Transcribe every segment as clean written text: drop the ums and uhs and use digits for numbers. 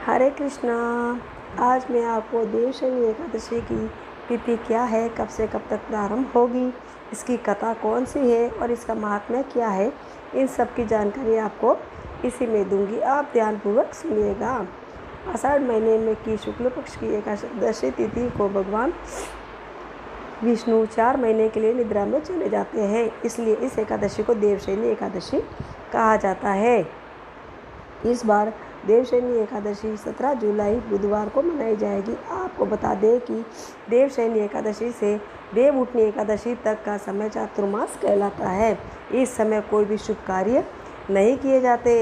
हरे कृष्णा। आज मैं आपको देवशयनी एकादशी की तिथि क्या है, कब से कब तक प्रारंभ होगी, इसकी कथा कौन सी है और इसका महात्म्य क्या है, इन सब की जानकारी आपको इसी में दूंगी। आप ध्यानपूर्वक सुनिएगा। आषाढ़ महीने में की शुक्ल पक्ष की एकादशी तिथि को भगवान विष्णु 4 महीने के लिए निद्रा में चले जाते हैं, इसलिए इस एकादशी को देवशयनी एकादशी कहा जाता है। इस बार देवशयनी एकादशी 17 जुलाई बुधवार को मनाई जाएगी। आपको बता दें कि देवशयनी एकादशी से देवउठनी एकादशी तक का समय चातुर्मास कहलाता है। इस समय कोई भी शुभ कार्य नहीं किए जाते।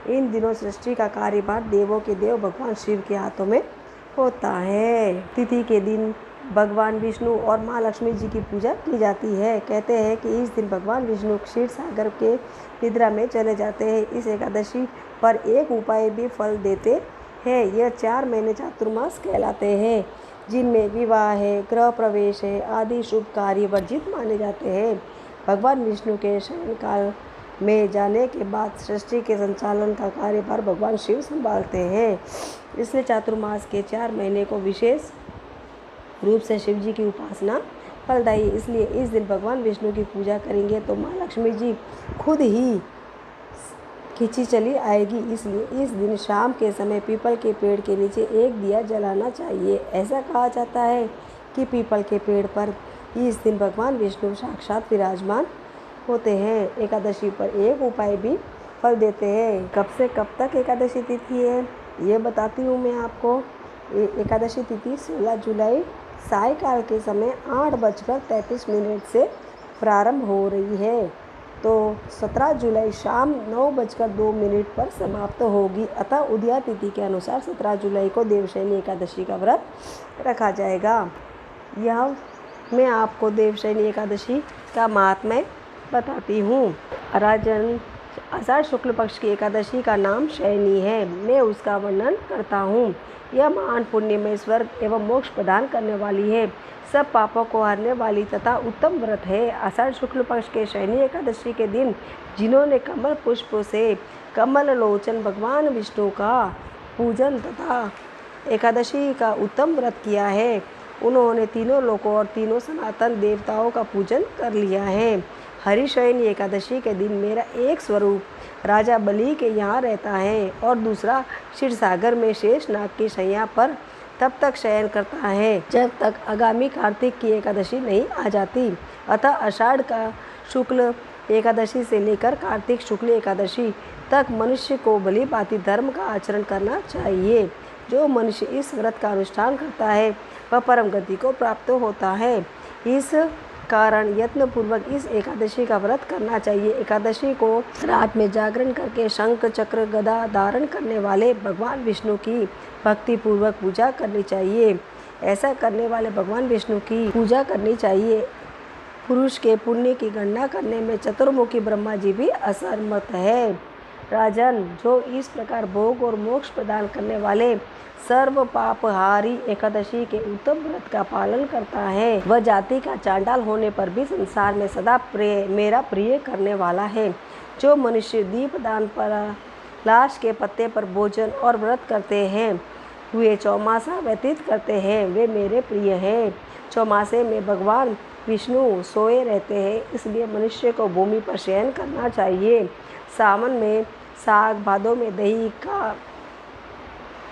इन दिनों सृष्टि का कार्यभार देवों के देव भगवान शिव के हाथों में होता है। तिथि के दिन भगवान विष्णु और माँ लक्ष्मी जी की पूजा की जाती है। कहते हैं कि इस दिन भगवान विष्णु क्षीर सागर के निद्रा में चले जाते हैं। इस एकादशी पर एक उपाय भी फल देते हैं। यह 4 महीने चातुर्मास कहलाते हैं, जिनमें विवाह है, गृह प्रवेश है आदि शुभ कार्य वर्जित माने जाते हैं। भगवान विष्णु के शयन काल में जाने के बाद सृष्टि के संचालन का कार्यभार भगवान शिव संभालते हैं। इसलिए चातुर्मास के 4 महीने को विशेष रूप से शिव जी की उपासना फलदायी। इसलिए इस दिन भगवान विष्णु की पूजा करेंगे तो माँ लक्ष्मी जी खुद ही खींची चली आएगी। इसलिए इस दिन शाम के समय पीपल के पेड़ के नीचे एक दिया जलाना चाहिए। ऐसा कहा जाता है कि पीपल के पेड़ पर इस दिन भगवान विष्णु साक्षात विराजमान होते हैं। एकादशी पर एक उपाय भी फल देते हैं। कब से कब तक एकादशी तिथि है ये बताती हूँ मैं आपको। एकादशी तिथि 16 जुलाई सायकाल के समय 8:33 से प्रारंभ हो रही है, तो 17 जुलाई शाम 9:02 पर समाप्त होगी। अतः उदया तिथि के अनुसार 17 जुलाई को देवशयनी एकादशी का व्रत रखा जाएगा। यह मैं आपको देवशयनी एकादशी का महात्म्य बताती हूँ। राजन, आषाढ़ शुक्ल पक्ष की एकादशी का नाम शयनी है। मैं उसका वर्णन करता हूँ। यह महान पुण्यमय स्वर्ग एवं मोक्ष प्रदान करने वाली है, सब पापों को हरने वाली तथा उत्तम व्रत है। आषाढ़ शुक्ल पक्ष के शयनी एकादशी के दिन जिन्होंने कमल पुष्प से कमल लोचन भगवान विष्णु का पूजन तथा एकादशी का उत्तम व्रत किया है, उन्होंने तीनों लोकों और तीनों सनातन देवताओं का पूजन कर लिया है। हरिशयनी एकादशी के दिन मेरा एक स्वरूप राजा बलि के यहाँ रहता है और दूसरा क्षीर सागर में शेष नाग की शैया पर तब तक शयन करता है जब तक आगामी कार्तिक की एकादशी नहीं आ जाती। अतः आषाढ़ का शुक्ल एकादशी से लेकर कार्तिक शुक्ल एकादशी तक मनुष्य को भली भांति धर्म का आचरण करना चाहिए। जो मनुष्य इस व्रत का अनुष्ठान करता है वह परम गति को प्राप्त होता है। इस कारण यत्नपूर्वक इस एकादशी का व्रत करना चाहिए। एकादशी को रात में जागरण करके शंख चक्र गदा धारण करने वाले भगवान विष्णु की भक्ति पूर्वक पूजा करनी चाहिए। ऐसा करने वाले भगवान विष्णु की पूजा करनी चाहिए। पुरुष के पुण्य की गणना करने में चतुर्मुखी ब्रह्मा जी भी असमर्थ है। राजन, जो इस प्रकार भोग और मोक्ष प्रदान करने वाले सर्व पापहारी एकादशी के उत्तम व्रत का पालन करता है, वह जाति का चांडाल होने पर भी संसार में सदा मेरा प्रिय करने वाला है। जो मनुष्य दीपदान पर लाश के पत्ते पर भोजन और व्रत करते हैं हुए चौमासा व्यतीत करते हैं, वे मेरे प्रिय हैं। चौमासे में भगवान विष्णु सोए रहते हैं, इसलिए मनुष्य को भूमि पर शयन करना चाहिए। सावन में साग, भादों में दही,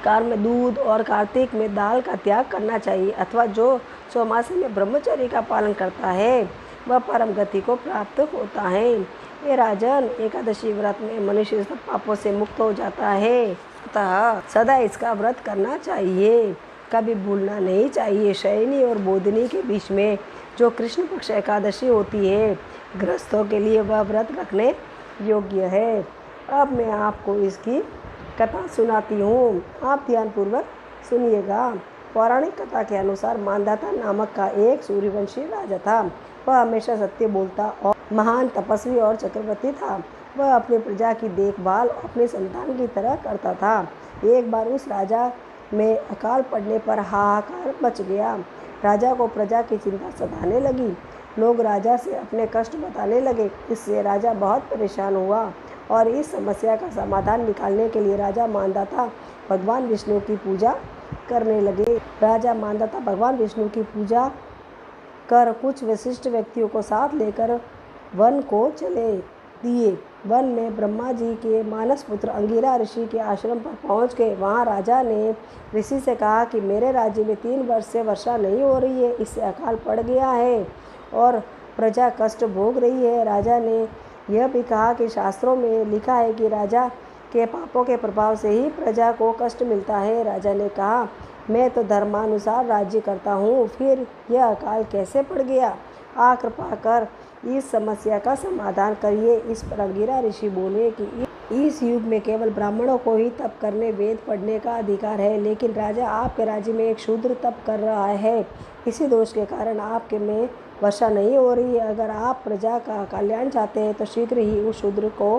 कार में दूध और कार्तिक में दाल का त्याग करना चाहिए। अथवा जो चौमासे में ब्रह्मचर्य का पालन करता है वह परम गति को प्राप्त होता है। ये राजन, एकादशी व्रत में मनुष्य सब पापों से मुक्त हो जाता है, अतः सदा इसका व्रत करना चाहिए, कभी भूलना नहीं चाहिए। शयनी और बोधनी के बीच में जो कृष्ण पक्ष एकादशी होती है, गृहस्थों के लिए वह व्रत रखने योग्य है। अब मैं आपको इसकी कथा सुनाती हूँ, आप ध्यानपूर्वक सुनिएगा। पौराणिक कथा के अनुसार मानधाता नामक का एक सूर्यवंशी राजा था। वह हमेशा सत्य बोलता और महान तपस्वी और चक्रवर्ती था। वह अपनी प्रजा की देखभाल अपने संतान की तरह करता था। एक बार उस राजा में अकाल पड़ने पर हाहाकार मच गया। राजा को प्रजा की चिंता सताने लगी। लोग राजा से अपने कष्ट बताने लगे। इससे राजा बहुत परेशान हुआ और इस समस्या का समाधान निकालने के लिए राजा मानधाता भगवान विष्णु की पूजा करने लगे। राजा मानदाता भगवान विष्णु की पूजा कर कुछ विशिष्ट व्यक्तियों को साथ लेकर वन को चले दिए। वन में ब्रह्मा जी के मानस पुत्र अंगिरा ऋषि के आश्रम पर पहुंच गए। वहां राजा ने ऋषि से कहा कि मेरे राज्य में 3 वर्ष से वर्षा नहीं हो रही है, इससे अकाल पड़ गया है और प्रजा कष्ट भोग रही है। राजा ने यह भी कहा कि शास्त्रों में लिखा है कि राजा के पापों के प्रभाव से ही प्रजा को कष्ट मिलता है। राजा ने कहा, मैं तो धर्मानुसार राज्य करता हूँ, फिर यह अकाल कैसे पड़ गया? आ कृपा कर इस समस्या का समाधान करिए। इस पर अंगिरा ऋषि बोले कि इस युग में केवल ब्राह्मणों को ही तप करने, वेद पढ़ने का अधिकार है, लेकिन राजा आपके राज्य में एक शूद्र तप कर रहा है। इसी दोष के कारण आपके में वर्षा नहीं हो रही है। अगर आप प्रजा का कल्याण चाहते हैं तो शीघ्र ही उस शूद्र को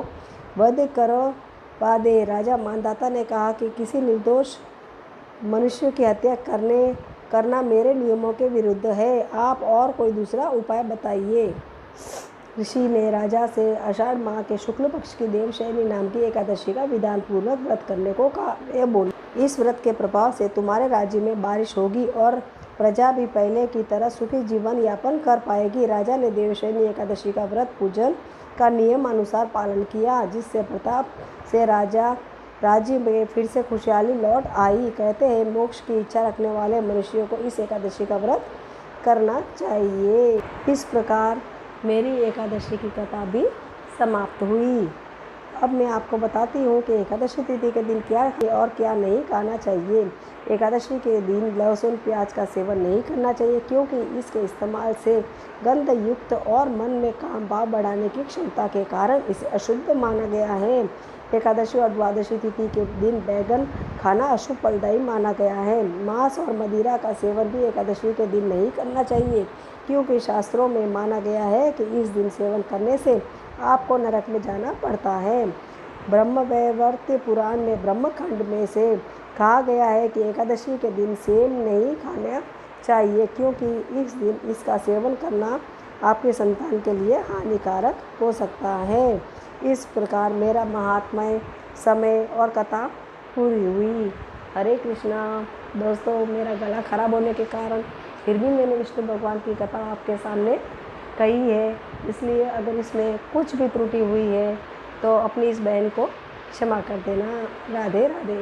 वध करवा दे। राजा मानदाता ने कहा कि किसी निर्दोष मनुष्य की हत्या करना मेरे नियमों के विरुद्ध है। आप और कोई दूसरा उपाय बताइए। ऋषि ने राजा से आषाढ़ माह के शुक्ल पक्ष की देवशयनी नाम की एकादशी का विधान पूर्वक व्रत करने को कहा। यह बोले, इस व्रत के प्रभाव से तुम्हारे राज्य में बारिश होगी और प्रजा भी पहले की तरह सुखी जीवन यापन कर पाएगी। राजा ने देवशयनी एकादशी का व्रत पूजन का नियम अनुसार पालन किया, जिससे प्रताप से राज्य में फिर से खुशहाली लौट आई। कहते हैं, मोक्ष की इच्छा रखने वाले मनुष्यों को इस एकादशी का व्रत करना चाहिए। इस प्रकार मेरी एकादशी की कथा भी समाप्त हुई। अब मैं आपको बताती हूँ कि एकादशी तिथि के दिन क्या और क्या नहीं खाना चाहिए। एकादशी के दिन लहसुन प्याज का सेवन नहीं करना चाहिए, क्योंकि इसके इस्तेमाल से गंध युक्त और मन में काम भाव बढ़ाने की क्षमता के कारण इसे अशुद्ध माना गया है। एकादशी और द्वादशी तिथि के दिन बैगन खाना अशुभ फलदायी माना गया है। मांस और मदिरा का सेवन भी एकादशी के दिन नहीं करना चाहिए, क्योंकि शास्त्रों में माना गया है कि इस दिन सेवन करने से आपको नरक में जाना पड़ता है। ब्रह्मवैवर्त पुराण में ब्रह्मखंड में से कहा गया है कि एकादशी के दिन सेम नहीं खाना चाहिए, क्योंकि इस दिन इसका सेवन करना आपके संतान के लिए हानिकारक हो सकता है। इस प्रकार मेरा महात्म्य, समय और कथा पूरी हुई। हरे कृष्णा। दोस्तों, मेरा गला खराब होने के कारण फिर भी मैंने विष्णु भगवान की कथा आपके सामने कही है, इसलिए अगर इसमें कुछ भी त्रुटि हुई है तो अपनी इस बहन को क्षमा कर देना। राधे राधे।